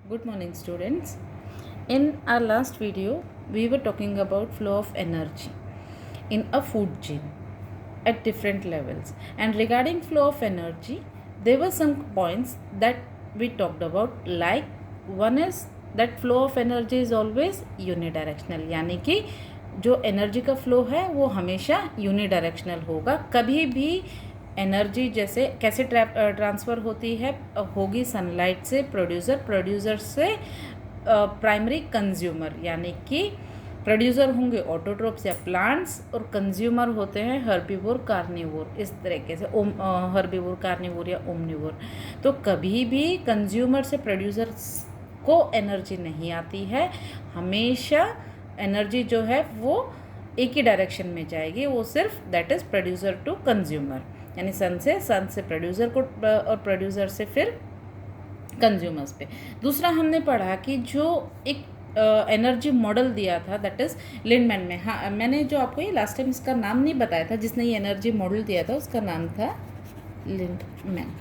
Good morning, students. In our last video, we were talking about flow of energy in a food chain at different levels. And regarding flow of energy, there were some points that we talked about. Like one is that flow of energy is always unidirectional, यानी कि जो energy का flow है वो हमेशा unidirectional होगा. कभी भी एनर्जी जैसे कैसे ट्रांसफ़र होती है होगी सनलाइट से प्रोड्यूसर से प्राइमरी कंज्यूमर, यानी कि प्रोड्यूसर होंगे ऑटोट्रोप्स या प्लांट्स और कंज्यूमर होते हैं हर्बीवोर कार्निवोर. इस तरीके से हर्बीवोर कार्निवोर या ओमनिवोर. तो कभी भी कंज्यूमर से प्रोड्यूसर को एनर्जी नहीं आती है. हमेशा एनर्जी जो है वो एक ही डायरेक्शन में जाएगी. वो सिर्फ that is producer to consumer, यानी सन से प्रोड्यूसर को और प्रोड्यूसर से फिर कंज्यूमर्स पे. दूसरा हमने पढ़ा कि जो एक एनर्जी मॉडल दिया था दैट इज़ लिंडमैन में. हाँ, मैंने जो आपको ये लास्ट टाइम इसका नाम नहीं बताया था, जिसने ये एनर्जी मॉडल दिया था उसका नाम था लिंडमैन.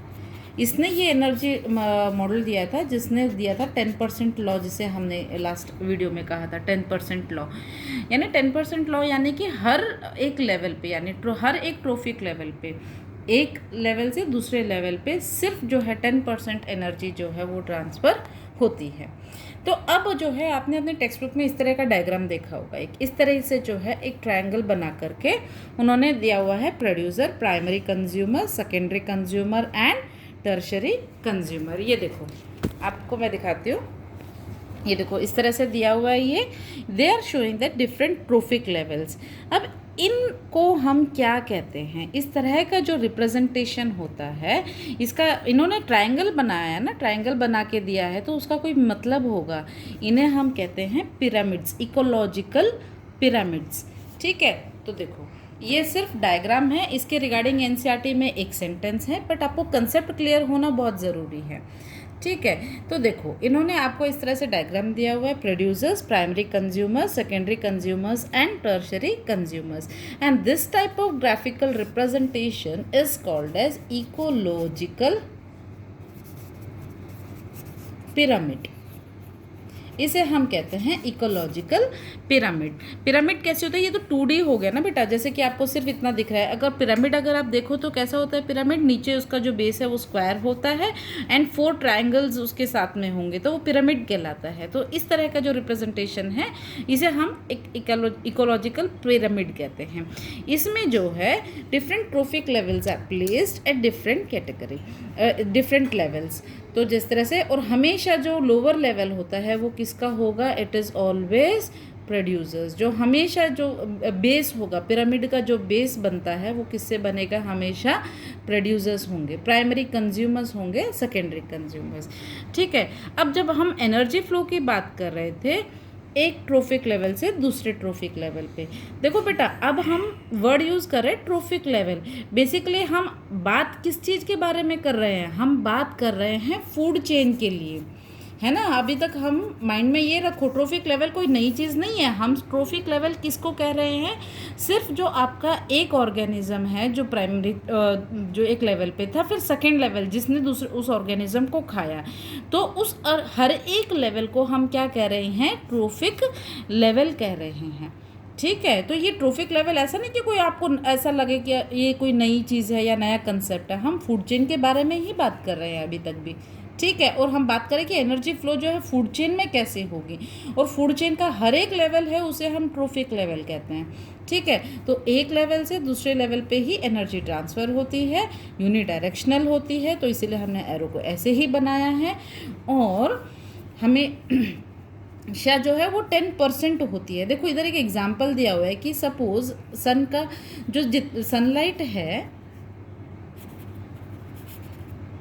इसने ये एनर्जी मॉडल दिया था जिसने दिया था 10% लॉ, जिसे हमने लास्ट वीडियो में कहा था 10% लॉ. यानी 10% लॉ यानी कि हर एक लेवल पे, यानी हर एक ट्रोफिक लेवल पे, एक लेवल से दूसरे लेवल पे सिर्फ जो है 10% एनर्जी जो है वो ट्रांसफ़र होती है. तो अब जो है आपने अपने टेक्स्ट बुक में इस तरह का डायग्राम देखा होगा. एक इस तरह से जो है एक ट्रायंगल बना करके उन्होंने दिया हुआ है producer, primary consumer, secondary consumer and tertiary consumer. ये देखो, आपको मैं दिखाती हूँ. ये देखो इस तरह से दिया हुआ है. ये they are showing that different trophic levels. अब इनको हम क्या कहते हैं? इस तरह का जो रिप्रेजेंटेशन होता है, इसका इन्होंने ट्रायंगल बनाया है ना, ट्रायंगल बना के दिया है तो उसका कोई मतलब होगा. इन्हें हम कहते हैं पिरामिड्स, इकोलॉजिकल पिरामिड्स. ठीक है, तो देखो ये सिर्फ डायग्राम है. इसके रिगार्डिंग एनसीईआरटी में एक सेंटेंस है, बट आपको कंसेप्ट क्लियर होना बहुत ज़रूरी है. ठीक है, तो देखो इन्होंने आपको इस तरह से डायग्राम दिया हुआ है. Producers, primary consumers, secondary consumers and tertiary consumers. And this type of graphical representation is called as ecological pyramid. इसे हम कहते हैं इकोलॉजिकल पिरामिड. पिरामिड कैसे होता है? ये तो 2D हो गया ना बेटा, जैसे कि आपको सिर्फ इतना दिख रहा है. अगर पिरामिड अगर आप देखो तो कैसा होता है पिरामिड? नीचे उसका जो बेस है वो स्क्वायर होता है एंड 4 ट्रायंगल्स उसके साथ में होंगे, तो वो पिरामिड कहलाता है. तो इस तरह का जो रिप्रेजेंटेशन है इसे हम एक इकोलॉजिकल पिरामिड कहते हैं. इसमें जो है different trophic levels are placed at different category, different levels. तो जिस तरह से, और हमेशा जो लोअर लेवल होता है वो किसका होगा? It is always producers. जो हमेशा जो बेस होगा, पिरामिड का जो बेस बनता है वो किससे बनेगा? हमेशा प्रोड्यूसर्स होंगे, प्राइमरी कंज्यूमर्स होंगे, सेकेंडरी कंज्यूमर्स. ठीक है, अब जब हम एनर्जी फ्लो की बात कर रहे थे एक ट्रोफिक लेवल से दूसरे ट्रोफिक लेवल पे, देखो बेटा अब हम वर्ड यूज़ कर रहे हैं ट्रोफिक लेवल. बेसिकली हम बात किस चीज़ के बारे में कर रहे हैं? हम बात कर रहे हैं फूड चेन के लिए, है ना. अभी तक हम माइंड में ये रखो, ट्रोफिक लेवल कोई नई चीज़ नहीं है. हम ट्रोफिक लेवल किसको कह रहे हैं? सिर्फ जो आपका एक ऑर्गेनिज्म है जो प्राइमरी जो एक लेवल पे था, फिर सेकेंड लेवल जिसने दूसरे उस ऑर्गेनिज्म को खाया, तो उस हर एक लेवल को हम क्या कह रहे हैं? ट्रोफिक लेवल कह रहे हैं. ठीक है, तो ये ट्रोफिक लेवल ऐसा नहीं कि कोई आपको ऐसा लगे कि ये कोई नई चीज़ है या नया कंसेप्ट है. हम फूड चेन के बारे में ही बात कर रहे हैं अभी तक भी. ठीक है, और हम बात करें कि एनर्जी फ्लो जो है फूड चेन में कैसे होगी, और फूड चेन का हर एक लेवल है उसे हम ट्रोफिक लेवल कहते हैं. ठीक है, तो एक लेवल से दूसरे लेवल पे ही एनर्जी ट्रांसफ़र होती है, यूनिडायरेक्शनल होती है. तो इसीलिए हमने एरो को ऐसे ही बनाया है. और हमें शायद जो है वो 10% होती है. देखो इधर एक एग्जांपल दिया हुआ है कि सपोज सन का जो सनलाइट है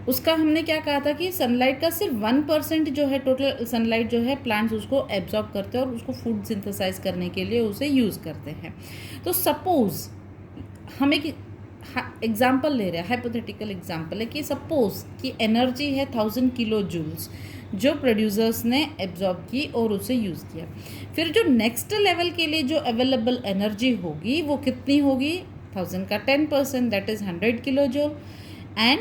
उसका हमने क्या कहा था कि सनलाइट का सिर्फ 1% जो है टोटल सनलाइट जो है प्लांट्स उसको एब्जॉर्ब करते हैं और उसको फूड सिंथेसाइज करने के लिए उसे यूज़ करते हैं. तो सपोज़ हम एक एग्जांपल ले रहे हैं, हाइपोथेटिकल एग्जांपल है कि सपोज़ कि एनर्जी है 1000 किलो जूल्स जो प्रोड्यूसर्स ने एब्जॉर्ब की और उसे यूज़ किया. फिर जो नेक्स्ट लेवल के लिए जो अवेलेबल एनर्जी होगी वो कितनी होगी? 1000 का 10% that is 100 kilojoule. And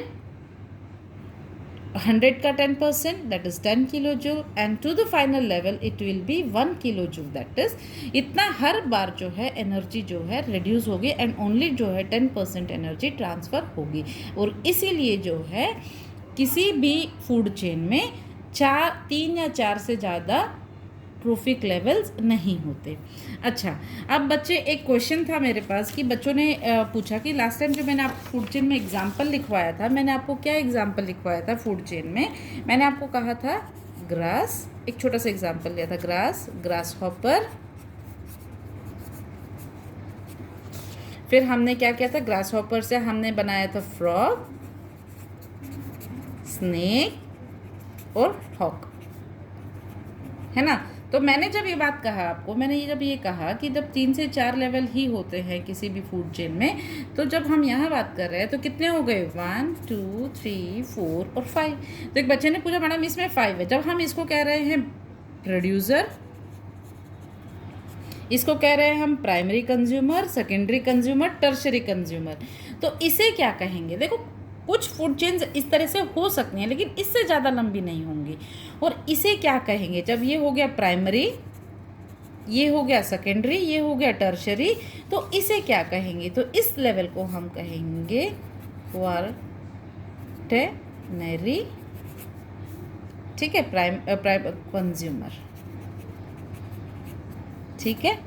100 का 10% दैट इज़ 10 kilojoule, and to the final level it will be 1 kilojoule, that is इतना हर बार जो है एनर्जी जो है रिड्यूस होगी एंड ओनली जो है 10% एनर्जी ट्रांसफ़र होगी। और इसीलिए जो है किसी भी फूड चेन में 3 या 4 से ज़्यादा ट्रोफिक लेवल्स नहीं होते। अच्छा, अब बच्चे एक क्वेश्चन था मेरे पास कि बच्चों ने पूछा कि लास्ट टाइम जो मैंने आपको फूड चेन में एग्जांपल लिखवाया था, मैंने आपको क्या एग्जांपल लिखवाया था फूड चेन में? मैंने आपको कहा था ग्रास, एक छोटा सा एग्जांपल लिया था, ग्रास हॉपर, फिर हमने क्या किया था, ग्रास हॉपर से हमने बनाया था फ्रॉग, स्नेक और हॉक, है ना। तो मैंने जब ये बात कहा आपको, मैंने जब ये कहा कि जब 3 से 4 लेवल ही होते हैं किसी भी फूड चेन में, तो जब हम यहाँ बात कर रहे हैं तो कितने हो गए, 1 2 3 4 और 5। तो एक बच्चे ने पूछा मैडम इसमें 5 है, जब हम इसको कह रहे हैं प्रोड्यूसर, इसको कह रहे हैं हम primary consumer, secondary consumer, tertiary consumer, तो इसे क्या कहेंगे? देखो कुछ फूड चेन्स इस तरह से हो सकती हैं लेकिन इससे ज़्यादा लंबी नहीं होंगी। और इसे क्या कहेंगे? जब ये हो गया प्राइमरी, ये हो गया सेकेंडरी, ये हो गया टर्शरी, तो इसे क्या कहेंगे? तो इस लेवल को हम कहेंगे क्वार्टेनरी, ठीक है, प्राइम कंज्यूमर, ठीक है,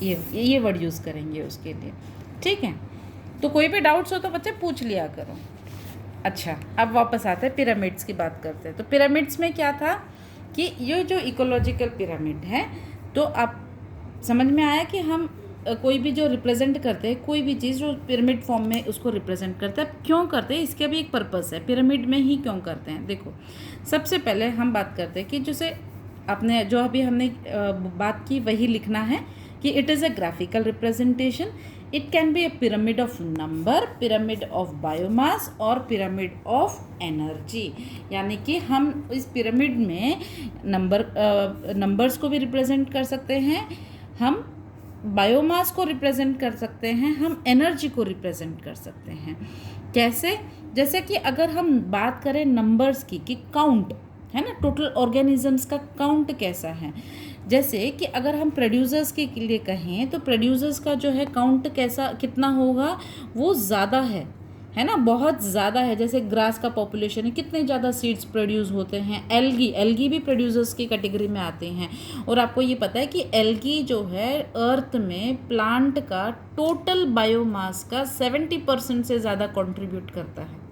ये वर्ड यूज़ करेंगे उसके लिए, ठीक है। तो कोई भी डाउट्स हो तो बच्चे पूछ लिया करो। अच्छा, अब वापस आते हैं, पिरामिड्स की बात करते हैं। तो पिरामिड्स में क्या था कि ये जो इकोलॉजिकल पिरामिड है, तो आप समझ में आया कि हम कोई भी जो रिप्रेजेंट करते हैं, कोई भी चीज़ जो पिरामिड फॉर्म में उसको रिप्रेजेंट करते हैं, क्यों करते हैं इसका भी एक पर्पस है, पिरामिड में ही क्यों करते हैं। देखो सबसे पहले हम बात करते हैं कि जैसे आपने जो अभी हमने बात की वही लिखना है कि it is a graphical representation, it can be a pyramid of number, pyramid of biomass और पिरामिड ऑफ एनर्जी। यानी कि हम इस पिरामिड में नंबर्स को भी रिप्रेजेंट कर सकते हैं, हम बायोमास को रिप्रेजेंट कर सकते हैं, हम एनर्जी को रिप्रेजेंट कर सकते हैं। कैसे? जैसे कि अगर हम बात करें नंबर्स की, कि काउंट है ना, टोटल ऑर्गेनिजम्स का काउंट कैसा है। जैसे कि अगर हम प्रोड्यूसर्स के लिए कहें तो प्रोड्यूसर्स का जो है काउंट कैसा, कितना होगा, वो ज़्यादा है ना, बहुत ज़्यादा है। जैसे ग्रास का पॉपुलेशन है, कितने ज़्यादा सीड्स प्रोड्यूस होते हैं। एल्गी भी प्रोड्यूसर्स की कैटेगरी में आते हैं। और आपको ये पता है कि एल्गी जो है अर्थ में प्लांट का टोटल बायोमास का 70% से ज़्यादा कंट्रीब्यूट करता है।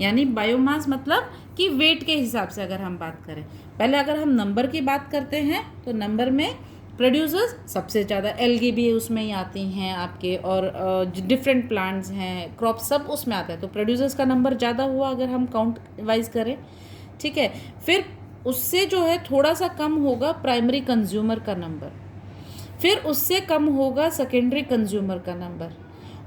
यानी बायोमास मतलब कि वेट के हिसाब से अगर हम बात करें, पहले अगर हम नंबर की बात करते हैं तो नंबर में प्रोड्यूसर्स सबसे ज़्यादा, एल्गी भी उसमें ही आती हैं आपके, और डिफरेंट प्लांट्स हैं, क्रॉप सब उसमें आता है, तो प्रोड्यूसर्स का नंबर ज़्यादा हुआ अगर हम काउंट वाइज करें, ठीक है। फिर उससे जो है थोड़ा सा कम होगा प्राइमरी कंज्यूमर का नंबर, फिर उससे कम होगा सेकेंडरी कंज्यूमर का नंबर,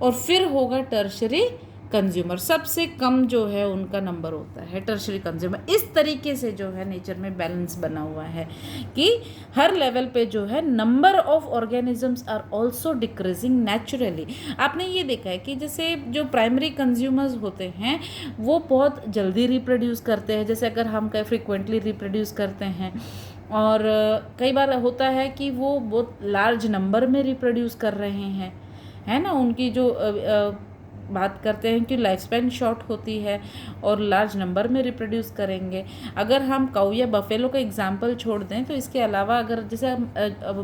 और फिर होगा टर्शरी कंज्यूमर। सबसे कम जो है उनका नंबर होता है टर्शरी कंज्यूमर। इस तरीके से जो है नेचर में बैलेंस बना हुआ है कि हर लेवल पे जो है number of organisms are also decreasing naturally. आपने ये देखा है कि जैसे जो प्राइमरी कंज्यूमर्स होते हैं वो बहुत जल्दी रिप्रोड्यूस करते हैं, जैसे अगर हम कहीं फ्रिक्वेंटली रिप्रोड्यूस करते हैं, और कई बार होता है कि वो बहुत लार्ज नंबर में रिप्रोड्यूस कर रहे हैं, है ना। उनकी जो बात करते हैं कि लाइफ स्पैन शॉर्ट होती है और लार्ज नंबर में रिप्रोड्यूस करेंगे। अगर हम काऊ या बफेलो का एग्जांपल छोड़ दें तो इसके अलावा अगर जैसे हम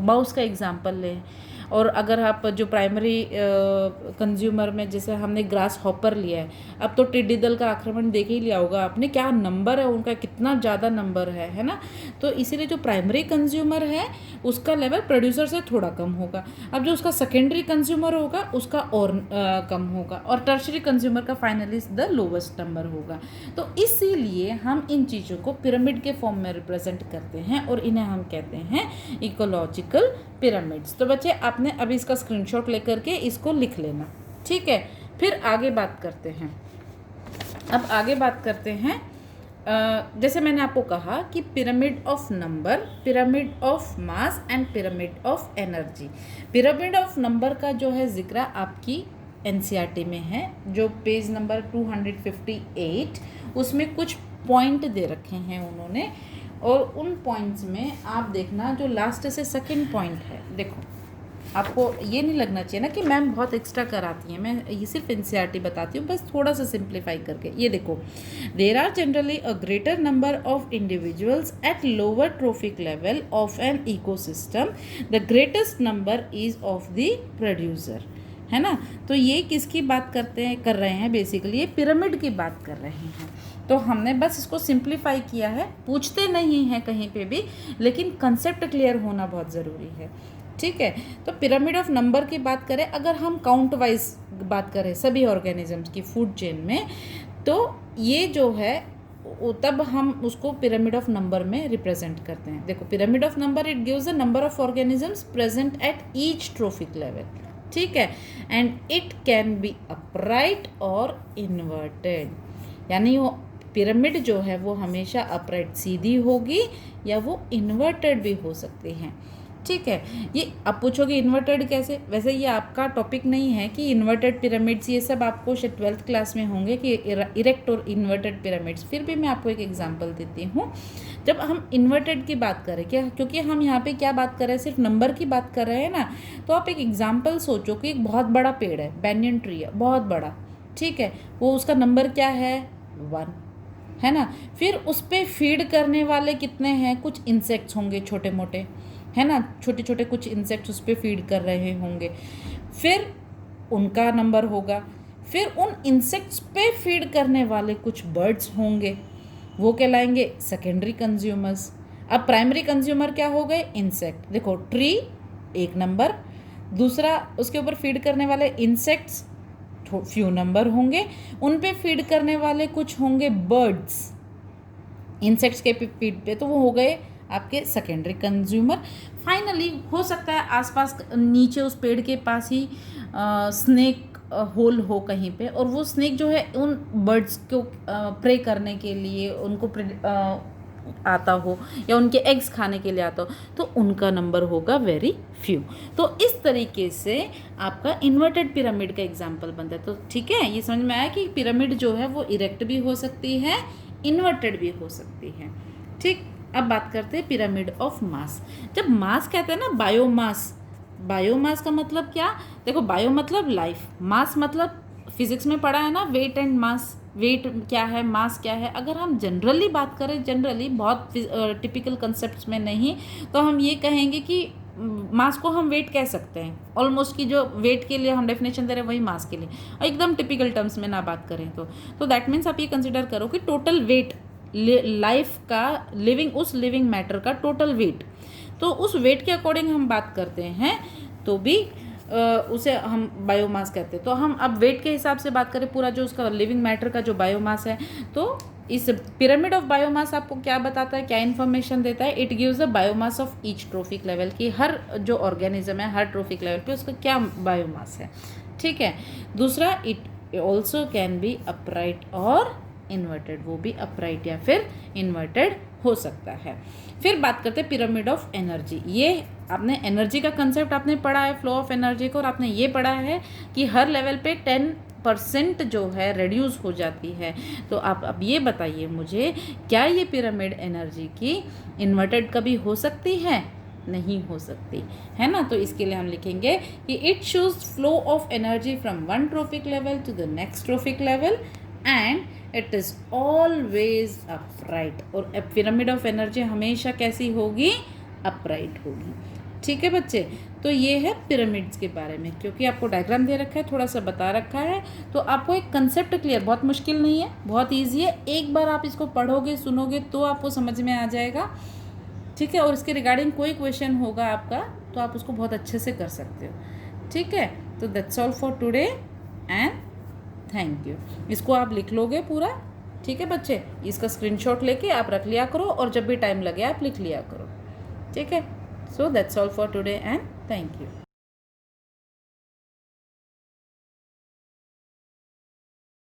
माउस का एग्जांपल लें, और अगर आप जो प्राइमरी कंज्यूमर में जैसे हमने ग्रास हॉपर लिया है, अब तो टिड्डी दल का आक्रमण देख ही लिया होगा आपने, क्या नंबर है उनका, कितना ज़्यादा नंबर है ना। तो इसीलिए जो प्राइमरी कंज्यूमर है उसका लेवल प्रोड्यूसर से थोड़ा कम होगा। अब जो उसका सेकेंडरी कंज्यूमर होगा उसका और कम होगा, और टर्शरी कंज्यूमर का फाइनली द लोवेस्ट नंबर होगा। तो इसीलिए हम इन चीज़ों को पिरामिड के फॉर्म में रिप्रेजेंट करते हैं और इन्हें हम कहते हैं इकोलॉजिकल पिरामिड्स। तो बच्चे आपने अभी इसका स्क्रीनशॉट लेकर के इसको लिख लेना, ठीक है। फिर आगे बात करते हैं। अब आगे बात करते हैं, जैसे मैंने आपको कहा कि pyramid of number, pyramid of mass and pyramid of energy. Pyramid of number का जो है जिक्र आपकी एनसीईआरटी में है, जो पेज नंबर 258, उसमें कुछ पॉइंट दे रखे हैं उन्होंने, और उन पॉइंट्स में आप देखना जो लास्ट से सेकंड पॉइंट है, देखो आपको ये नहीं लगना चाहिए ना कि मैम बहुत एक्स्ट्रा कराती हैं, मैं ये सिर्फ एनसीईआरटी बताती हूँ, बस थोड़ा सा सिंप्लीफाई करके। ये देखो, there are generally a greater number of individuals at lower trophic level of an ecosystem, the greatest number is of the producer, है ना। तो ये किसकी बात कर रहे हैं, बेसिकली ये पिरामिड की बात कर रहे हैं। तो हमने बस इसको सिंप्लीफाई किया है, पूछते नहीं हैं कहीं पे भी, लेकिन कंसेप्ट क्लियर होना बहुत ज़रूरी है, ठीक है। तो पिरामिड ऑफ नंबर की बात करें, अगर हम काउंट वाइज बात करें सभी ऑर्गेनिजम्स की फूड चेन में, तो ये जो है तब हम उसको पिरामिड ऑफ नंबर में रिप्रेजेंट करते हैं। देखो, pyramid of number it gives the number of organisms present at each trophic level, ठीक है, and it can be upright और इन्वर्टेड, यानी वो पिरामिड जो है वो हमेशा अपराइट सीधी होगी या वो इन्वर्टेड भी हो सकती हैं, ठीक है। ये आप पूछोगे इन्वर्टेड कैसे, वैसे ये आपका टॉपिक नहीं है कि इन्वर्टेड पिरामिड्स, ये सब आपको शायद 12th क्लास में होंगे कि इरेक्ट और इन्वर्टेड पिरामिड्स। फिर भी मैं आपको एक एग्जांपल देती हूँ। जब हम इन्वर्टेड की बात करें, क्या, क्योंकि हम यहाँ पे क्या बात कर रहे हैं, सिर्फ नंबर की बात कर रहे हैं ना, तो आप एक एग्जाम्पल सोचो कि एक बहुत बड़ा पेड़ है, बैनियन ट्री है, बहुत बड़ा, ठीक है, वो उसका नंबर क्या है, 1, है ना। फिर उस पर फीड करने वाले कितने हैं, कुछ इंसेक्ट्स होंगे छोटे मोटे, है ना, छोटे छोटे कुछ इंसेक्ट्स उस पर फीड कर रहे होंगे, फिर उनका नंबर होगा। फिर उन इंसेक्ट्स पे फीड करने वाले कुछ बर्ड्स होंगे, वो कहलाएंगे सेकेंडरी कंज्यूमर्स। अब प्राइमरी कंज्यूमर क्या हो गए, इंसेक्ट। देखो, ट्री एक नंबर, दूसरा उसके ऊपर फीड करने वाले इंसेक्ट्स फ्यू नंबर होंगे, उन पे फीड करने वाले कुछ होंगे बर्ड्स इंसेक्ट्स के फीड पे, तो वो हो गए आपके सेकेंडरी कंज्यूमर। फाइनली हो सकता है आसपास नीचे उस पेड़ के पास ही स्नेक होल हो कहीं पे, और वो स्नेक जो है उन बर्ड्स को प्रे करने के लिए उनको आता हो या उनके एग्स खाने के लिए आता हो, तो उनका नंबर होगा वेरी फ्यू। तो इस तरीके से आपका इन्वर्टेड पिरामिड का एग्जाम्पल बनता है। तो ठीक है, ये समझ में आया कि पिरामिड जो है वो इरेक्ट भी हो सकती है, इन्वर्टेड भी हो सकती है, ठीक। अब बात करते हैं पिरामिड ऑफ मास। जब मास कहते हैं ना, बायोमास, बायोमास का मतलब क्या, देखो, बायो मतलब लाइफ, मास मतलब फिजिक्स में पढ़ा है ना, वेट एंड मास, वेट क्या है, मास क्या है। अगर हम जनरली बात करें, जनरली बहुत टिपिकल कंसेप्ट्स में नहीं, तो हम ये कहेंगे कि मास को हम वेट कह सकते हैं, ऑलमोस्ट की जो वेट के लिए हम डेफिनेशन दे रहे हैं वही मास के लिए, और एकदम टिपिकल टर्म्स में ना बात करें तो दैट मीन्स आप ये कंसिडर करो कि टोटल वेट लाइफ का, उस लिविंग मैटर का टोटल वेट, तो उस वेट के अकॉर्डिंग हम बात करते हैं तो भी उसे हम बायोमास कहते हैं। तो हम अब वेट के हिसाब से बात करें, पूरा जो उसका लिविंग मैटर का जो बायोमास है, तो इस पिरामिड ऑफ बायोमास आपको क्या बताता है, क्या इन्फॉर्मेशन देता है, it gives the biomass of each trophic level, की हर जो ऑर्गेनिज्म है हर ट्रोफिक लेवल पे उसका क्या बायोमास है, ठीक है। दूसरा, it also can be upright और इन्वर्टेड, वो भी अपराइट या फिर इन्वर्टेड हो सकता है। फिर बात करते हैं पिरामिड ऑफ एनर्जी। ये आपने एनर्जी का कंसेप्ट आपने पढ़ा है, फ्लो ऑफ एनर्जी को, और आपने ये पढ़ा है कि हर लेवल पे 10% जो है रिड्यूस हो जाती है। तो आप अब ये बताइए मुझे, क्या ये पिरामिड एनर्जी की इन्वर्टेड कभी हो सकती है, नहीं हो सकती, है ना। तो इसके लिए हम लिखेंगे कि it shows flow of energy from one trophic level to the next trophic level and it is always upright. और पिरामिड ऑफ एनर्जी हमेशा कैसी होगी, अपराइट होगी, ठीक है बच्चे। तो ये है पिरामिड्स के बारे में, क्योंकि आपको डायग्राम दे रखा है, थोड़ा सा बता रखा है, तो आपको एक कंसेप्ट क्लियर, बहुत मुश्किल नहीं है, बहुत ईजी है। एक बार आप इसको पढ़ोगे, सुनोगे तो आपको समझ में आ जाएगा, ठीक है। और इसके रिगार्डिंग कोई क्वेश्चन होगा आपका तो आप उसको बहुत अच्छे से कर सकते हो, ठीक है। तो that's all for today and thank you. इसको आप लिख लोगे पूरा, ठीक है बच्चे। इसका स्क्रीनशॉट लेके आप रख लिया करो, और जब भी टाइम लगे आप लिख लिया करो, ठीक है। So that's all for today and thank you.